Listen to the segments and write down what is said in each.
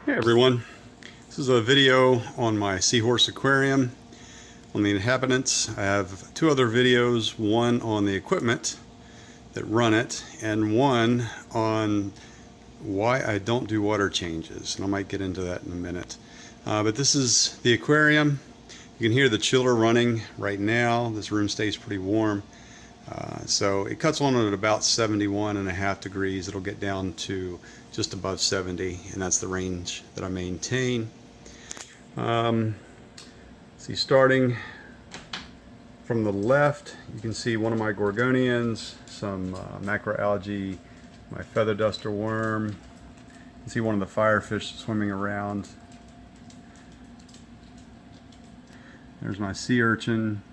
Hey everyone, this is a video on my seahorse aquarium, on the inhabitants. I have two other videos, one on the equipment that run it and one on why I don't do water changes, and I might get into that in a minute. But this is the aquarium. You can hear the chiller running right now. This room stays pretty warm. So it cuts on at about 71.5 degrees. It'll get down to just above 70, and that's the range that I maintain. See, starting from the left, you can see one of my gorgonians, some macroalgae, my feather duster worm. You can see one of the firefish swimming around. There's my sea urchin.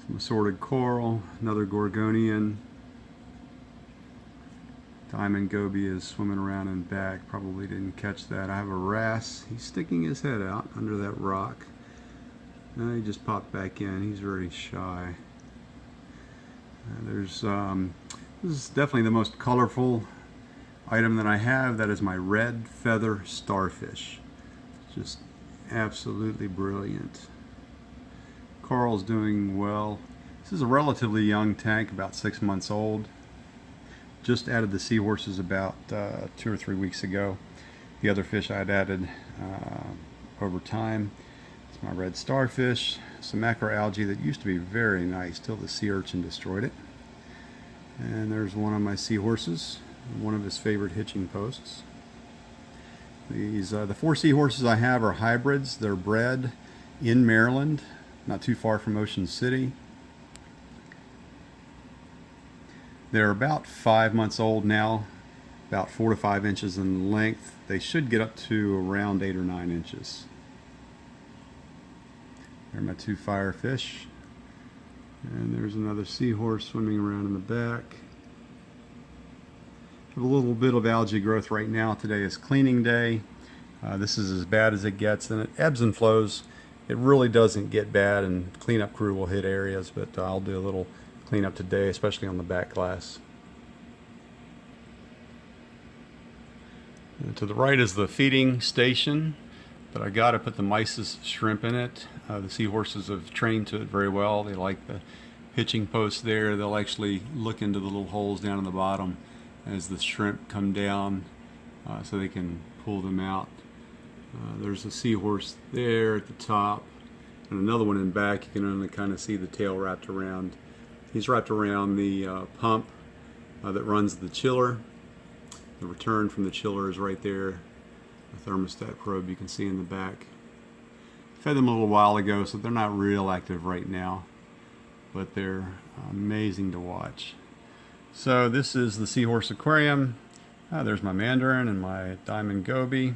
Some assorted coral, another gorgonian. Diamond goby is swimming around in back. Probably didn't catch that. I have a wrasse. He's sticking his head out under that rock. He just popped back in. He's very shy. This is definitely the most colorful item that I have. That is my red feather starfish. Just absolutely brilliant. Coral's doing well. This is a relatively young tank, about 6 months old. Just added the seahorses about 2 or 3 weeks ago. The other fish I had added over time. It's my red starfish, some macroalgae that used to be very nice till the sea urchin destroyed it. And there's one of my seahorses, one of his favorite hitching posts. The 4 seahorses I have are hybrids. They're bred in Maryland, not too far from Ocean City. They're about 5 months old now, about 4 to 5 inches in length. They should get up to around 8 or 9 inches. There are my 2 firefish. And there's another seahorse swimming around in the back. Have a little bit of algae growth right now. Today is cleaning day. This is as bad as it gets, and it ebbs and flows. It really doesn't get bad, and cleanup crew will hit areas, but I'll do a little cleanup today, especially on the back glass. And to the right is the feeding station, but I got to put the mysis shrimp in it. The seahorses have trained to it very well. They like the hitching posts there. They'll actually look into the little holes down in the bottom as the shrimp come down, so they can pull them out. There's a seahorse there at the top, and another one in back. You can only kind of see the tail wrapped around. He's wrapped around the pump that runs the chiller. The return from the chiller is right there. The thermostat probe you can see in the back. Fed them a little while ago, so they're not real active right now, but they're amazing to watch. So this is the seahorse aquarium. There's my mandarin and my diamond goby.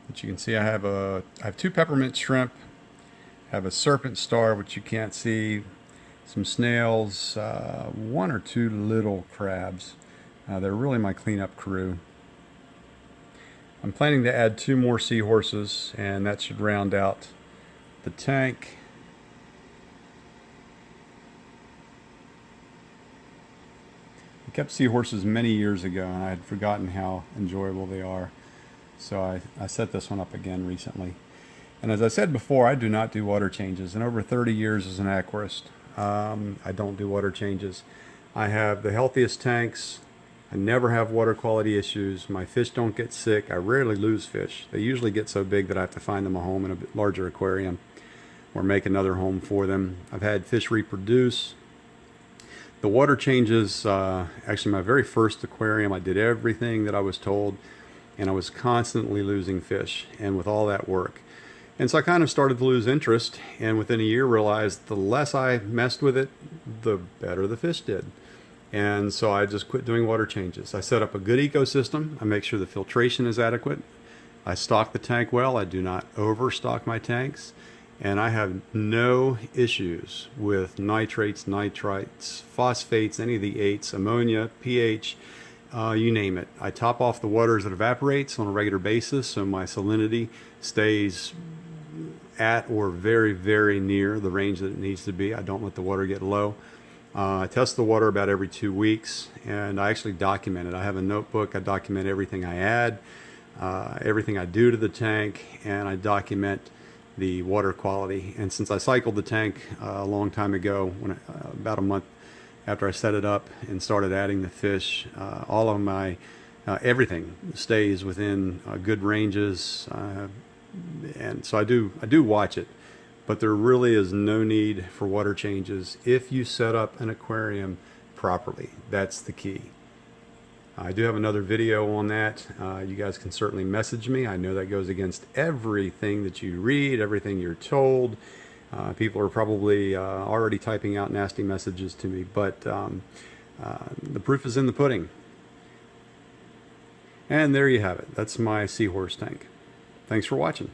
But you can see I have 2 peppermint shrimp, have a serpent star, which you can't see, some snails, 1 or 2 little crabs. They're really my cleanup crew. I'm planning to add 2 more seahorses, and that should round out the tank. I kept seahorses many years ago, and I had forgotten how enjoyable they are. So I set this one up again recently. And as I said before, I do not do water changes. In over 30 years as an aquarist, I don't do water changes. I have the healthiest tanks. I never have water quality issues. My fish don't get sick. I rarely lose fish. They usually get so big that I have to find them a home in a bit larger aquarium or make another home for them. I've had fish reproduce. The water changes, actually my very first aquarium, I did everything that I was told, and I was constantly losing fish, and with all that work. And so I kind of started to lose interest, and within a year realized the less I messed with it, the better the fish did. And so I just quit doing water changes. I set up a good ecosystem. I make sure the filtration is adequate. I stock the tank well. I do not overstock my tanks. And I have no issues with nitrates, nitrites, phosphates, any of the 8s, ammonia, pH, you name it. I top off the water as it evaporates on a regular basis, so my salinity stays at or very, very near the range that it needs to be. I don't let the water get low. I test the water about every 2 weeks, and I actually document it. I have a notebook. I document everything I add, everything I do to the tank, and I document the water quality. And since I cycled the tank a long time ago, about a month after I set it up and started adding the fish, all of my everything stays within good ranges, and so I do watch it. But there really is no need for water changes if you set up an aquarium properly. That's the key. I do have another video on that. You guys can certainly message me. I know that goes against everything that you read, everything you're told. People are probably already typing out nasty messages to me, but the proof is in the pudding. And there you have it. That's my seahorse tank. Thanks for watching.